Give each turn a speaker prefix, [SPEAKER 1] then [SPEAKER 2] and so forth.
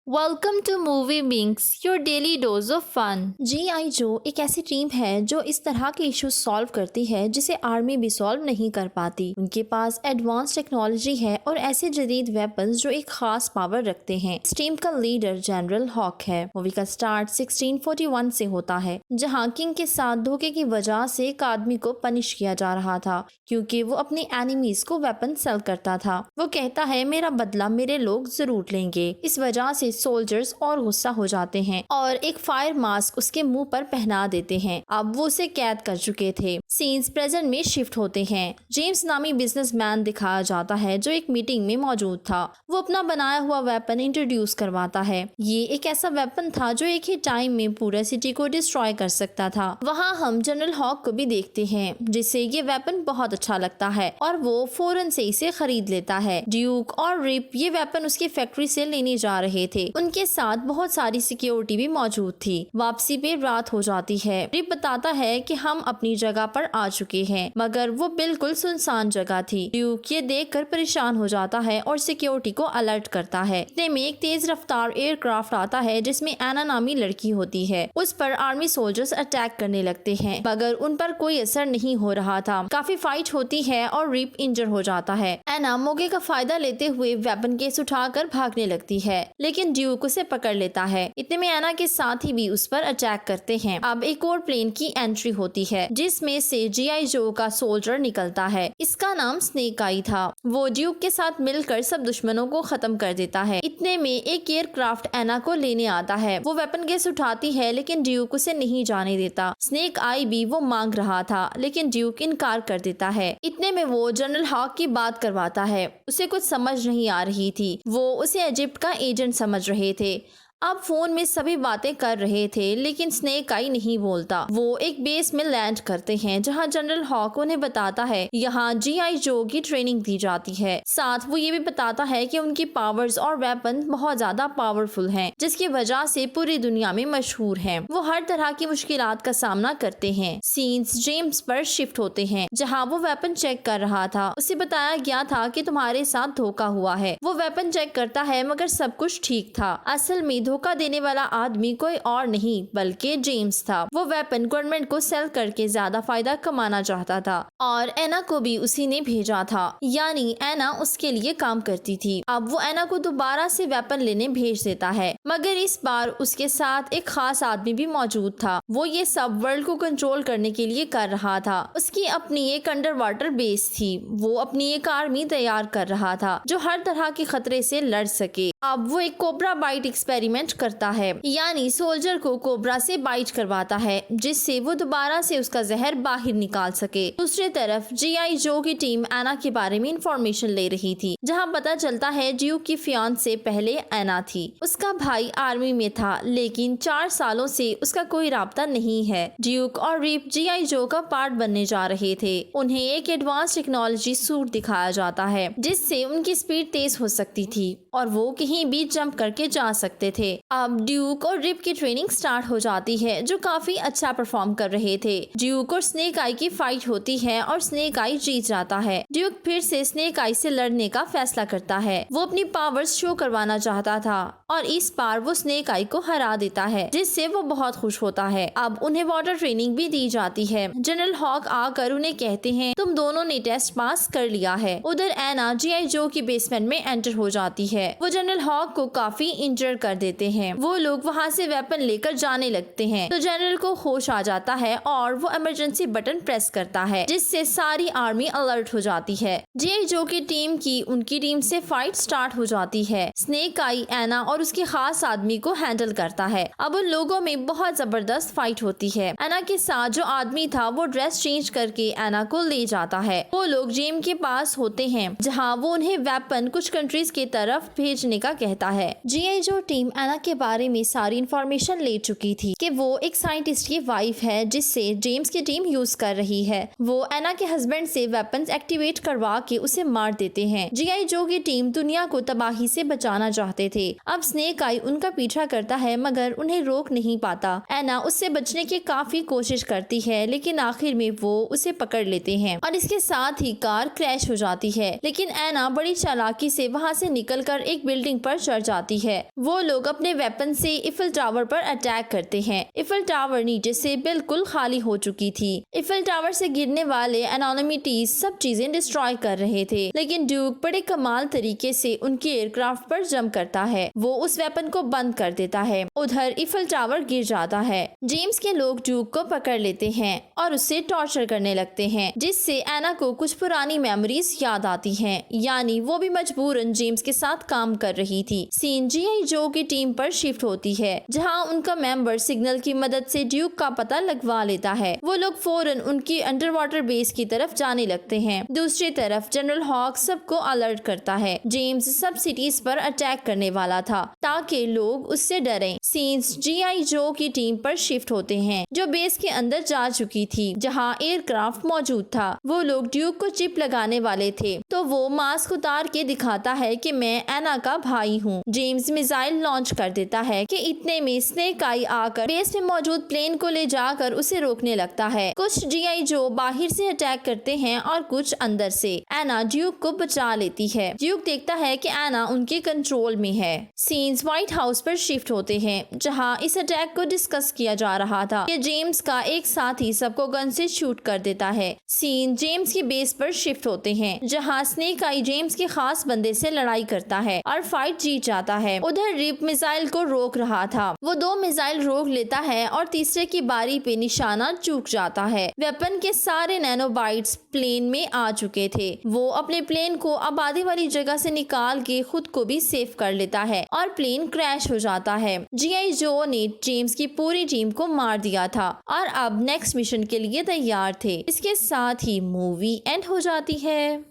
[SPEAKER 1] Welcome to movie bings your daily dose of fun.
[SPEAKER 2] GI जो एक ऐसी team है जो इस तरह के इश्यूज सॉल्व करती है जिसे आर्मी भी सॉल्व नहीं कर पाती। उनके पास एडवांस टेक्नोलॉजी है और ऐसे जदीद वेपन्स जो एक खास पावर रखते हैं। इस टीम का लीडर जनरल हॉक है। मूवी का स्टार्ट 1641 से होता है, जहां किंग के साथ धोखे की वजह से एक आदमी को पनिश किया जा रहा था क्योंकि वो अपने एनिमीज को वेपन सेल करता था। वो कहता है मेरा बदला मेरे लोग जरूर लेंगे। इस वजह से सोल्जर्स और गुस्सा हो जाते हैं और एक फायर मास्क उसके मुंह पर पहना देते हैं। अब वो उसे कैद कर चुके थे। सीन्स प्रेजेंट में शिफ्ट होते हैं। जेम्स नामी बिजनेसमैन दिखाया जाता है जो एक मीटिंग में मौजूद था। वो अपना बनाया हुआ वेपन इंट्रोड्यूस करवाता है। ये एक ऐसा वेपन था जो एक ही टाइम में पूरे सिटी को डिस्ट्रॉय कर सकता था। वहाँ हम जनरल हॉक को भी देखते हैं जिसे ये वेपन बहुत अच्छा लगता है और वो फौरन से इसे खरीद लेता है। ड्यूक और रिप ये वेपन उसकी फैक्ट्री से लेने जा रहे थे। उनके साथ बहुत सारी सिक्योरिटी भी मौजूद थी। वापसी पे रात हो जाती है। रिप बताता है कि हम अपनी जगह पर आ चुके हैं, मगर वो बिल्कुल सुनसान जगह थी। ड्यूक ये देखकर परेशान हो जाता है और सिक्योरिटी को अलर्ट करता है। इतने में एक तेज रफ्तार एयरक्राफ्ट आता है जिसमें एना नामी लड़की होती है। उस पर आर्मी सोल्जर्स अटैक करने लगते हैं, मगर उन पर कोई असर नहीं हो रहा था। काफी फाइट होती है और रिप इंजर हो जाता है। एना मौके का फायदा लेते हुए वेपन केस उठाकर भागने लगती है, लेकिन ड्यूक उसे पकड़ लेता है। इतने में एना के साथ ही भी उस पर अटैक करते हैं। अब एक और प्लेन की एंट्री होती है जिसमें से GI जो का सोल्जर निकलता है। इसका नाम स्नेक आई था। वो ड्यूक के साथ मिलकर सब दुश्मनों को खत्म कर देता है। इतने में एक एयरक्राफ्ट एना को लेने आता है। वो वेपन केस उठाती है लेकिन ड्यूक उसे नहीं जाने देता। स्नेक आई भी वो मांग रहा था लेकिन ड्यूक इनकार कर देता है। इतने में वो जनरल हॉक की बात करवाता है। उसे कुछ समझ नहीं आ रही थी। वो उसे इजिप्ट का एजेंट समझ रहे थे। अब फोन में सभी बातें कर रहे थे लेकिन स्नेक आई नहीं बोलता। वो एक बेस में लैंड करते हैं जहां जनरल हॉक उन्हें बताता है यहाँ GI जो की ट्रेनिंग दी जाती है। साथ वो ये भी बताता है कि उनकी पावर्स और वेपन बहुत ज्यादा पावरफुल हैं, जिसकी वजह से पूरी दुनिया में मशहूर हैं। वो हर तरह की मुश्किलात का सामना करते हैं। सीन्स जेम्स पर शिफ्ट होते हैं जहाँ वो वेपन चेक कर रहा था। उसे बताया गया था कि तुम्हारे साथ धोखा हुआ है। वो वेपन चेक करता है मगर सब कुछ ठीक था। असल में धोखा देने वाला आदमी कोई और नहीं बल्कि जेम्स था। वो वेपन गवर्नमेंट को सेल करके ज्यादा फायदा कमाना चाहता था और एना को भी उसी ने भेजा था, यानी एना उसके लिए काम करती थी। अब वो एना को दोबारा से वेपन लेने भेज देता है, मगर इस बार उसके साथ एक खास आदमी भी मौजूद था। वो ये सब वर्ल्ड को कंट्रोल करने के लिए कर रहा था। उसकी अपनी एक अंडर वाटर बेस थी। वो अपनी एक आर्मी तैयार कर रहा था जो हर तरह के खतरे से लड़ सके। अब वो एक कोबरा बाइट एक्सपेरिमेंट करता है, यानी सोल्जर को कोबरा से बाइट करवाता है जिससे वो दोबारा से उसका जहर बाहर निकाल सके। दूसरी तरफ GI जो की टीम एना के बारे में इंफॉर्मेशन ले रही थी, जहां पता चलता है ड्यूक की फियांस से पहले एना थी। उसका भाई आर्मी में था लेकिन 4 सालों से उसका कोई राब्ता नहीं है। ड्यूक और रिप GI जो का पार्ट बनने जा रहे थे। उन्हें एक एडवांस टेक्नोलॉजी सूट दिखाया जाता है जिससे उनकी स्पीड तेज हो सकती थी और वो कहीं भी जंप करके जा सकते थे। अब ड्यूक और रिप की ट्रेनिंग स्टार्ट हो जाती है जो काफी अच्छा परफॉर्म कर रहे थे। ड्यूक और स्नेक आई की फाइट होती है और स्नेक आई जीत जाता है। ड्यूक फिर से स्नेक आई से लड़ने का फैसला करता है। वो अपनी पावर्स शो करवाना चाहता था और इस बार वो स्नेक आई को हरा देता है, जिससे वो बहुत खुश होता है। अब उन्हें वाटर ट्रेनिंग भी दी जाती है। जनरल हॉक आकर उन्हें कहते हैं तुम दोनों ने टेस्ट पास कर लिया है। उधर एना GI जो की बेसमेंट में एंटर हो जाती है। वो जनरल हॉक को काफी इंजर कर देते हैं। वो लोग वहाँ से वेपन लेकर जाने लगते हैं तो जनरल को होश आ जाता है और वो इमरजेंसी बटन प्रेस करता है जिससे सारी आर्मी अलर्ट हो जाती है। GI जो की टीम की उनकी टीम से फाइट स्टार्ट हो जाती है। स्नेक आई एना और उसके खास आदमी को हैंडल करता है। अब उन लोगों में बहुत जबरदस्त फाइट होती है। एना के साथ जो आदमी था वो ड्रेस चेंज करके एना को ले जाता है। वो लोग जेम के पास होते हैं जहाँ वो उन्हें वेपन कुछ कंट्रीज की तरफ भेजने का कहता है। GI जो टीम एना के बारे में सारी इंफॉर्मेशन ले चुकी थी कि वो एक साइंटिस्ट की वाइफ है जिससे जेम्स की टीम यूज कर रही है। वो एना के हस्बैंड से वेपन्स एक्टिवेट करवा के उसे मार देते हैं। GI जो की टीम दुनिया को तबाही से बचाना चाहते थे। अब स्नेक आई उनका पीछा करता है मगर उन्हें रोक नहीं पाता। एना उससे बचने की काफी कोशिश करती है लेकिन आखिर में वो उसे पकड़ लेते हैं और इसके साथ ही कार क्रैश हो जाती है। लेकिन एना बड़ी चालाकी से वहाँ से निकलकर एक बिल्डिंग बिल्डिंग पर चढ़ जाती है। वो लोग अपने वेपन से इफिल टावर पर अटैक करते हैं। इफिल टावर नीचे से बिल्कुल खाली हो चुकी थी। इफिल टावर से गिरने वाले एनोनिमिटीज सब चीजें डिस्ट्रॉय कर रहे थे, लेकिन ड्यूक बड़े कमाल तरीके से उनके एयरक्राफ्ट पर जंप करता है। वो उस वेपन को बंद कर देता है। उधर इफिल टावर गिर जाता है। जेम्स के लोग ड्यूक को पकड़ लेते हैं और उससे टॉर्चर करने लगते हैं, जिससे एना को कुछ पुरानी मेमोरीज याद आती हैं। यानी वो भी मजबूरन जेम्स के साथ काम कर रही थी। सीन जीआई जो की टीम पर शिफ्ट होती है, जहां उनका मेंबर सिग्नल की मदद से ड्यूक का पता लगवा लेता है। वो लोग फौरन उनकी अंडर वाटर बेस की तरफ जाने लगते हैं। दूसरी तरफ जनरल हॉक सबको अलर्ट करता है। जेम्स सब सिटीज पर अटैक करने वाला था ताकि लोग उससे डरें। सीन्स जीआई जो की टीम पर शिफ्ट होते हैं, जो बेस के अंदर जा चुकी थी, जहां एयरक्राफ्ट मौजूद था। वो लोग ड्यूक को चिप लगाने वाले थे, तो वो मास्क उतार के दिखाता है कि मैं एना का भाई हूँ। जेम्स मिसाइल लॉन्च कर देता है कि इतने में स्नेक आई आकर बेस में मौजूद प्लेन को ले जाकर उसे रोकने लगता है। कुछ जीआई जो बाहर से अटैक करते हैं और कुछ अंदर से। एना ड्यूक को बचा लेती है। ड्यूक देखता है कि एना उनके कंट्रोल में है। सीन्स व्हाइट हाउस पर शिफ्ट होते हैं, जहां इस अटैक को डिस्कस किया जा रहा था कि जेम्स का एक साथी सबको गन से शूट कर देता है। सीन जेम्स की बेस पर शिफ्ट होते हैं, जहां स्नेक आई जेम्स के खास बंदे से लड़ाई करता है और फाइट जीत जाता है। उधर रिप मिसाइल को रोक रहा था। वो 2 मिसाइल रोक लेता है और तीसरे की बारी पे निशाना चूक जाता है। वेपन के सारे नैनोबाइट्स प्लेन में आ चुके थे। वो अपने प्लेन को आबादी वाली जगह से निकाल के खुद को भी सेव कर लेता है और प्लेन क्रैश हो जाता है। जीआई जो ने जेम्स की पूरी टीम को मार दिया था और अब नेक्स्ट मिशन के लिए तैयार थे। इसके साथ ही मूवी एंड हो जाती है।